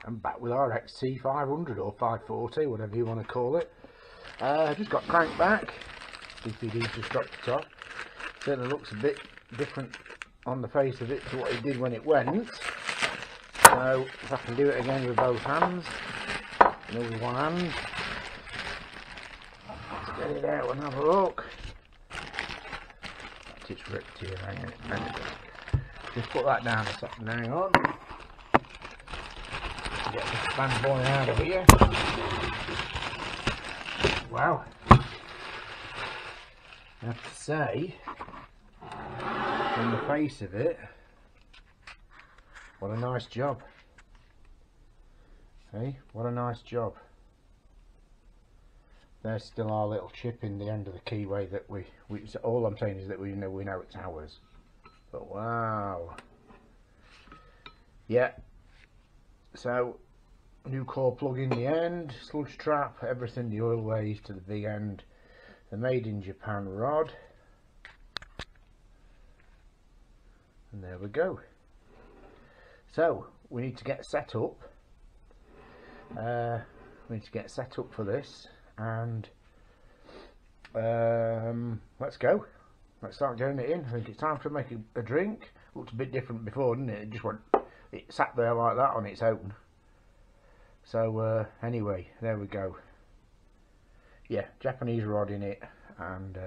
and back with our XT500 or 540, whatever you want to call it. Just got cranked back. DPD's just dropped the top. Certainly looks a bit different on the face of it to what it did when it went. So if I can do it again with both hands, and with one hand, let's get it out and have a look. It's ripped here, hang on. Just put that down a second, hang on. Get this bad boy out of here. Wow. I have to say, on the face of it, what a nice job. Hey, what a nice job. There's still our little chip in the end of the keyway that we all I'm saying is that we know it's ours. But wow. Yeah. So new core plug in the end, sludge trap, everything, the oil ways to the big end, the made in Japan rod, and there we go. So we need to get set up. We need to get set up for this, and let's go. Let's start getting it in. I think it's time to make a drink. Looked a bit different before, didn't it? It just went. It sat there like that on its own. So anyway, there we go. Yeah, Japanese rod in it, and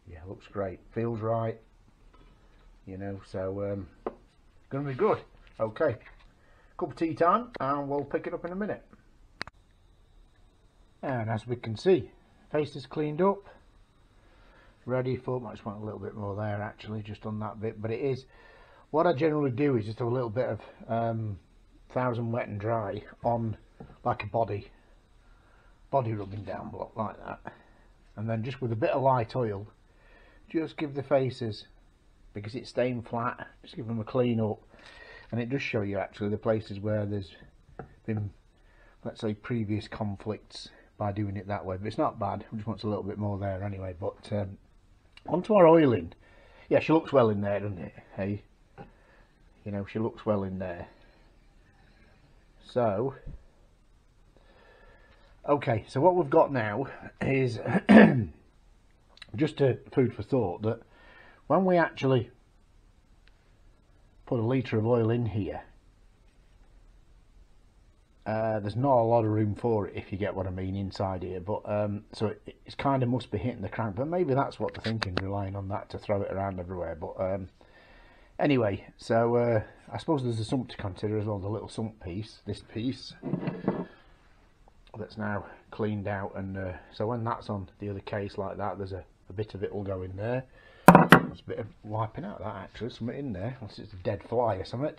yeah, looks great. Feels right. You know, so gonna be good. Okay, cup of tea time, and we'll pick it up in a minute. And as we can see, face is cleaned up, ready for. I just want a little bit more there actually, just on that bit. But it is what I generally do is just a little bit of 1000 wet and dry on like a body rubbing down block like that, and then just with a bit of light oil, just give the faces, because it's stained flat, just give them a clean up, and it does show you actually the places where there's been, let's say, previous conflicts by doing it that way. But it's not bad. I just want a little bit more there anyway. But onto our oiling. Yeah, she looks well in there, doesn't it? Hey, you know, she looks well in there. So okay, so what we've got now is just a food for thought, that when we actually put a litre of oil in here, there's not a lot of room for it, if you get what I mean, inside here. But so it's kind of must be hitting the crank, but maybe that's what they're thinking, relying on that to throw it around everywhere. But anyway, so I suppose there's a sump to consider as well, the little sump piece, this piece that's now cleaned out, and so when that's on the other case like that, there's a bit of it will go in there. There's a bit of wiping out that actually, something in there, unless it's a dead fly or something.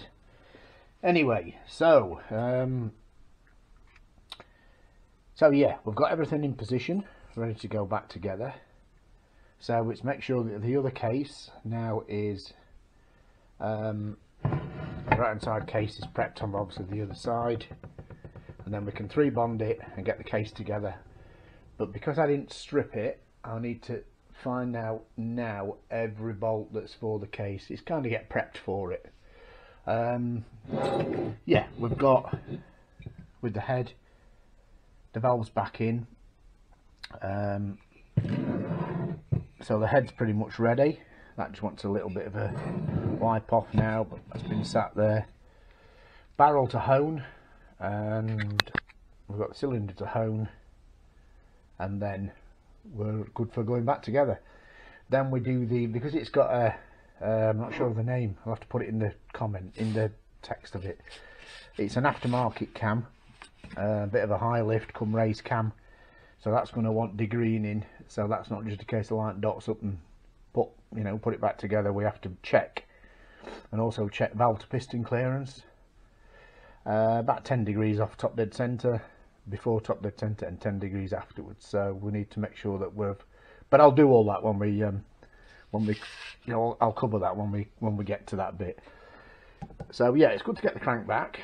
Anyway, so yeah, we've got everything in position, ready to go back together. So let's make sure that the other case now is the right hand side case is prepped on obviously the other side, and then we can 3-bond it and get the case together. But because I didn't strip it, I'll need to find out now every bolt that's for the case. It's kind of get prepped for it. Yeah, we've got, with the head, the valves back in, so the head's pretty much ready. That just wants a little bit of a wipe off now, but that's been sat there. Barrel to hone, and we've got the cylinder to hone, and then we're good for going back together. Then we do the, because it's got a I'm not sure of the name, I'll have to put it in the comment, in the text of it. It's an aftermarket cam, a bit of a high lift come raise cam, so that's going to want degreening. So that's not just a case of light dots up and put it back together. We have to check, and also check valve to piston clearance, about 10 degrees off top dead center, before top dead center, and 10 degrees afterwards. So we need to make sure that we've, but I'll do all that when we I'll cover that when we get to that bit. So yeah, it's good to get the crank back,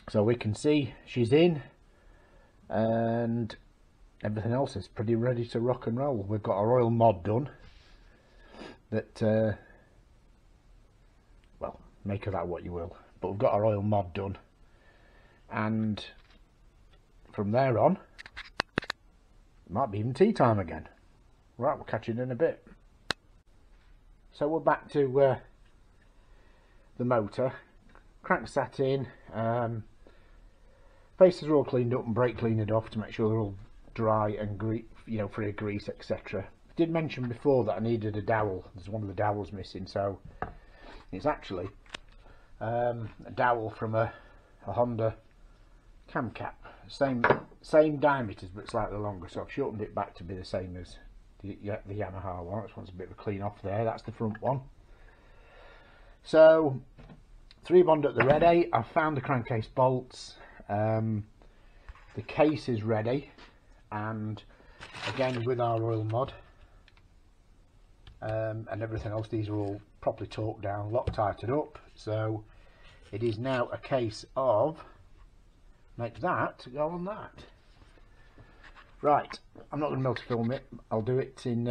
so we can see she's in, and everything else is pretty ready to rock and roll. We've got our oil mod done, that well, make of that what you will. But we've got our oil mod done, and from there on it might be even tea time again. Right, we'll catch you in a bit. So we're back to the motor. Crank sat in, faces are all cleaned up and brake cleaned off to make sure they're all dry and free of grease, etc. I did mention before that I needed a dowel. There's one of the dowels missing, so it's actually a dowel from a Honda cam cap. Same diameters but slightly longer, so I've shortened it back to be the same as the Yamaha one. This one's a bit of a clean off there. That's the front one. So 3 bond at the ready. I've found the crankcase bolts. The case is ready, and again with our oil mod and everything else, these are all properly torqued down, Loctited up. So it is now a case of make that go on that. Right, I'm not going to be able to film it. I'll do it in.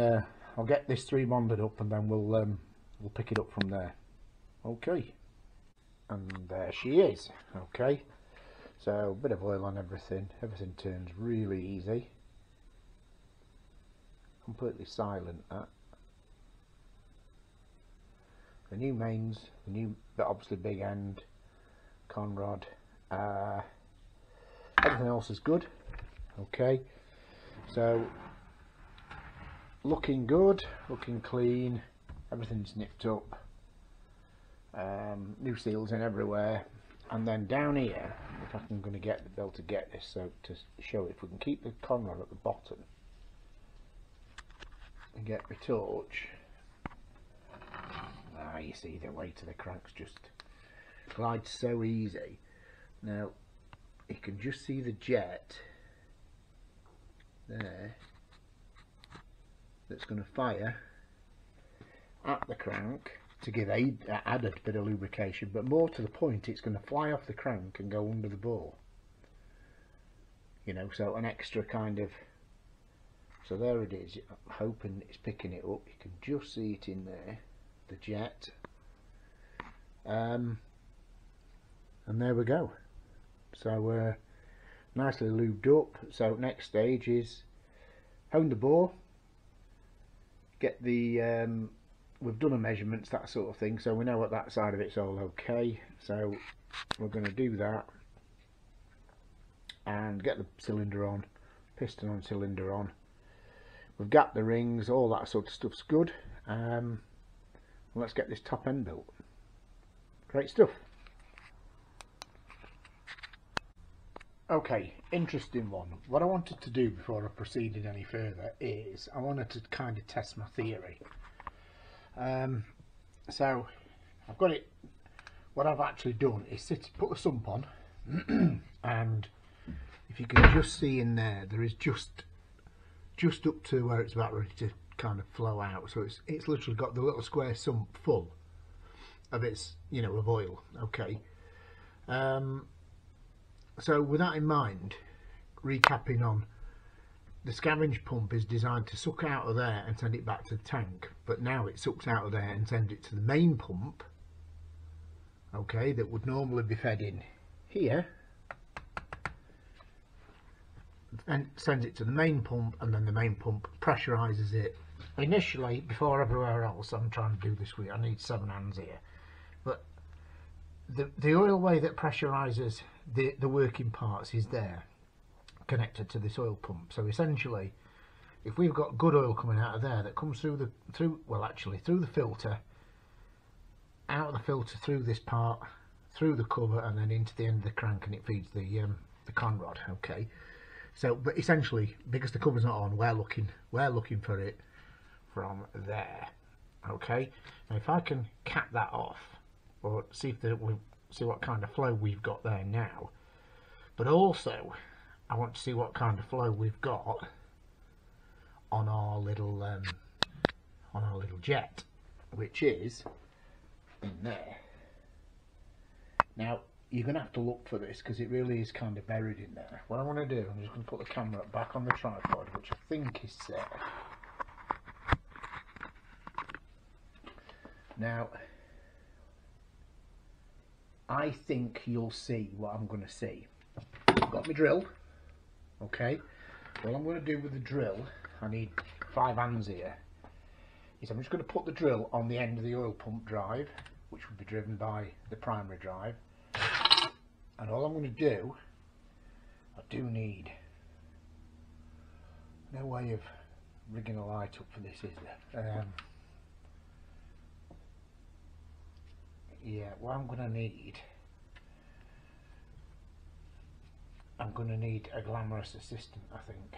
I'll get this 3 bonded up, and then we'll pick it up from there. Okay, and there she is. Okay, so a bit of oil on everything. Everything turns really easy. Completely silent. The new mains, the new, but obviously big end, conrod. Everything else is good. Okay, so looking good, looking clean. Everything's nipped up. New seals in everywhere. And then down here, if I'm going to be able to get this, so to show it, if we can keep the conrod at the bottom and get the torch. You see the weight of the cranks just glides so easy. Now you can just see the jet there that's going to fire at the crank to give added bit of lubrication, but more to the point, it's going to fly off the crank and go under the bore. So an extra kind of. So there it is. I'm hoping it's picking it up. You can just see it in there, the jet. And there we go. So nicely lubed up. So next stage is hone the bore, get the we've done the measurements, that sort of thing, so we know what that side of it's all okay. So we're going to do that and get the cylinder on, piston on, cylinder on. We've got the rings, all that sort of stuff's good. Let's get this top end built. Great stuff. Okay, interesting one. What I wanted to do before I proceeded any further is I wanted to kind of test my theory. So I've got it. What I've actually done is put a sump on, and if you can just see in there, there is just up to where it's about ready to kind of flow out. So it's literally got the little square sump full of its, of oil. Okay. So with that in mind, recapping on, the scavenge pump is designed to suck out of there and send it back to the tank, but now it sucks out of there and sends it to the main pump, okay, that would normally be fed in here, and sends it to the main pump, and then the main pump pressurizes it. Initially, before everywhere else, I'm trying to do this with, I need 7 hands here, but the oil way that pressurizes the working parts is there, connected to this oil pump. So essentially, if we've got good oil coming out of there that comes through the filter, out of the filter, through this part, through the cover, and then into the end of the crank, and it feeds the conrod. Okay, so but essentially, because the cover's not on, we're looking for it from there. Okay, now if I can cap that off, or see what kind of flow we've got there now, but also I want to see what kind of flow we've got on our little jet, which is in there. Now you're going to have to look for this because it really is kind of buried in there. What I want to do, I'm just going to put the camera back on the tripod, which I think is set. Now I think you'll see what I'm going to see. I've got my drill. Okay. What I'm going to do with the drill, I need 5 hands here, is I'm just going to put the drill on the end of the oil pump drive, which will be driven by the primary drive. And all I'm going to do, I do need, no way of rigging a light up for this, is there? Yeah, what I'm going to need, I'm going to need a glamorous assistant, I think.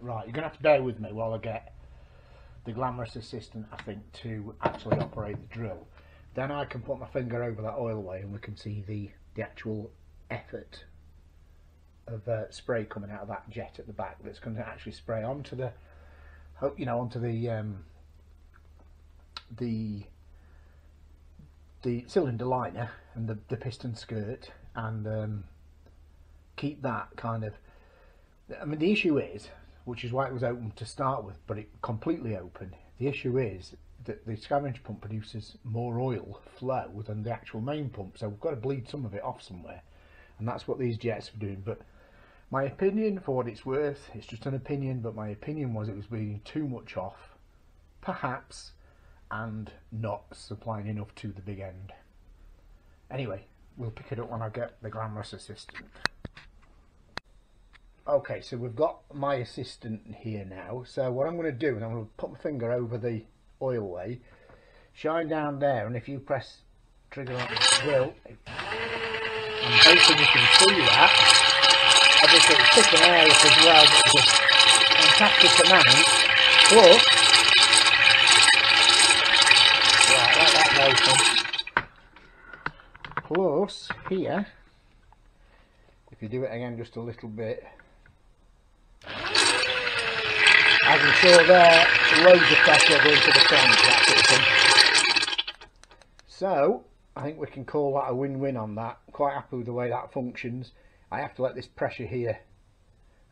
Right, you're going to have to bear with me while I get the glamorous assistant, I think, to actually operate the drill. Then I can put my finger over that oilway and we can see the actual effort of spray coming out of that jet at the back that's going to actually spray onto the, you know, onto the cylinder liner and the piston skirt, and keep that kind of, I mean, the issue is, which is why it was open to start with, but it completely open, the issue is that the scavenge pump produces more oil flow than the actual main pump, so we've got to bleed some of it off somewhere, and that's what these jets are doing. But my opinion, for what it's worth, it's just an opinion, but my opinion was it was bleeding too much off, perhaps, and not supplying enough to the big end. Anyway, we'll pick it up when I get the glamorous assistant. Okay, so we've got my assistant here now. So what I'm going to do is I'm going to put my finger over the oilway, shine down there, and if you press trigger on the drill, I'm hoping you can see that. Obviously it's picking air up as well, which is a fantastic amount. Plus, right, let that open. Plus, here, if you do it again just a little bit, as you saw there, loads of pressure going to the crank, that sort of thing. So, I think we can call that a win-win on that. Quite happy with the way that functions. I have to let this pressure here,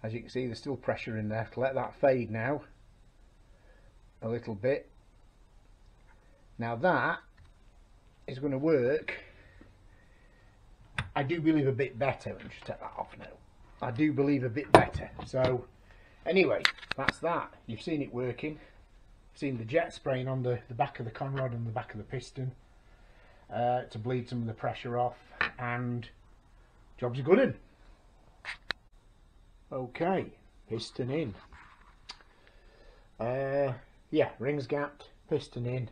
as you can see there's still pressure in there, to let that fade now a little bit. Now that is going to work, I do believe, a bit better. Let me just take that off now. I do believe a bit better. So anyway, that's that. You've seen it working. Seen the jet spraying on the back of the conrod and the back of the piston to bleed some of the pressure off, and job's a good one. Okay, piston in. Yeah, rings gapped, piston in,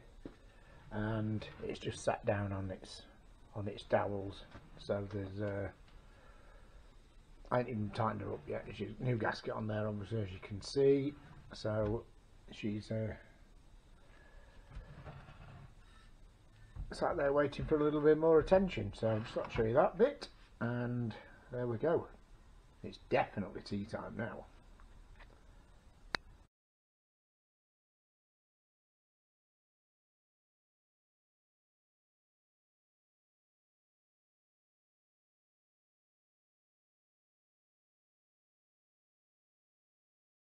and it's just sat down on its dowels. So there's I haven't even tightened her up yet. She's new gasket on there, obviously, as you can see. So she's sat there waiting for a little bit more attention. So I'll just show you that bit, and there we go. It's definitely tea time now.